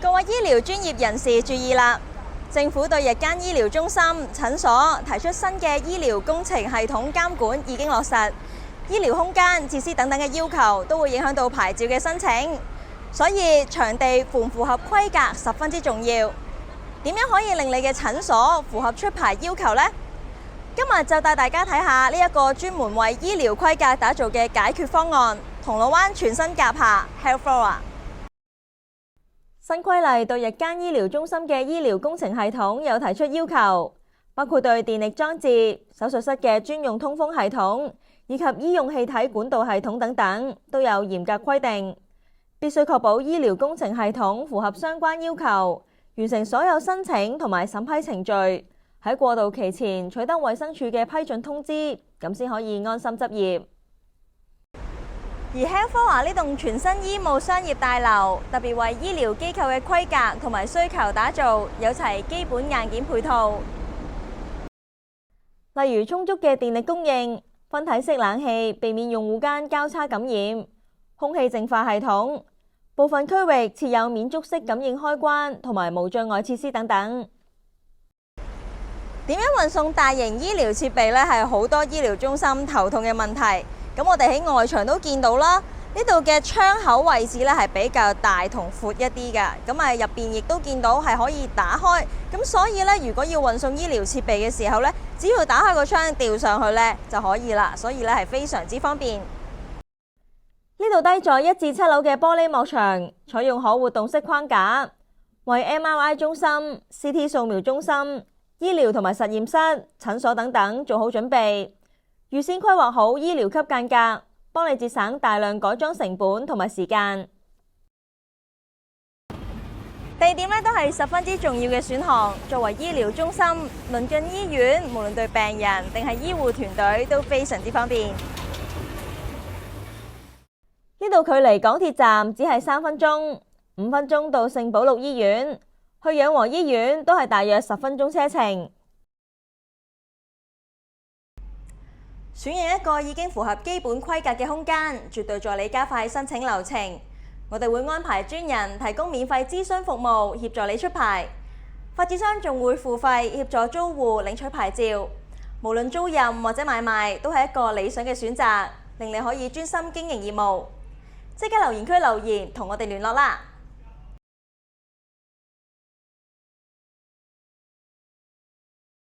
各位醫療專業人士注意啦！政府對日間醫療中心、診所提出新嘅醫療工程系統監管已經落實，醫療空間、設施等等嘅要求都會影響到牌照嘅申請，所以場地符唔符合規格十分之重要。點樣可以令你嘅診所符合出牌要求呢？今日就帶大家睇下呢一個專門為醫療規格打造嘅解決方案——銅鑼灣全新甲廈 Healthflora。新規例對日間醫療中心嘅醫療工程系統有提出要求，包括對電力裝置、手術室嘅專用通風系統以及醫用氣體管道系統等等都有嚴格規定，必須確保醫療工程系統符合相關要求，完成所有申請同埋審批程序，喺過渡期前取得衛生署嘅批准通知，咁先可以安心執業。而 Healthflora 呢棟全新醫務商業大樓，特別為醫療機構嘅規格同埋需求打造，有齊基本硬件配套，例如充足嘅電力供應、分體式冷氣，避免用戶間交叉感染、空氣淨化系統，部分區域設有免觸式感應開關同埋無障礙設施等等。點樣運送大型醫療設備呢？係好多醫療中心頭痛嘅問題。咁我哋喺外牆都見到啦，呢度嘅窗口位置咧係比較大同闊一啲嘅，咁啊入邊亦都見到係可以打開，咁所以咧如果要運送醫療設備嘅時候咧，只要打開個窗吊上去咧就可以啦，所以咧係非常之方便。呢度低在1至7樓嘅玻璃幕牆，採用可活動式框架，為 MRI 中心、CT 掃描中心、醫療同埋實驗室、診所等等做好準備。預先規劃好醫療級間隔，幫你節省大量改裝成本同埋時間。地點都係十分之重要嘅選項。作為醫療中心，鄰近醫院，無論對病人定係醫護團隊都非常之方便。呢度距離港鐵站只係3分鐘，5分鐘到聖保祿醫院，去養和醫院都係大約10分鐘車程。選用一個已經符合基本規格嘅空間，絕對助你加快申請流程。我哋會安排專人提供免費諮詢服務，協助你出牌。發展商仲會付費協助租戶領取牌照。無論租賃或者買賣，都係一個理想嘅選擇，令你可以專心經營業務。即刻留言區留言，同我哋聯絡啦！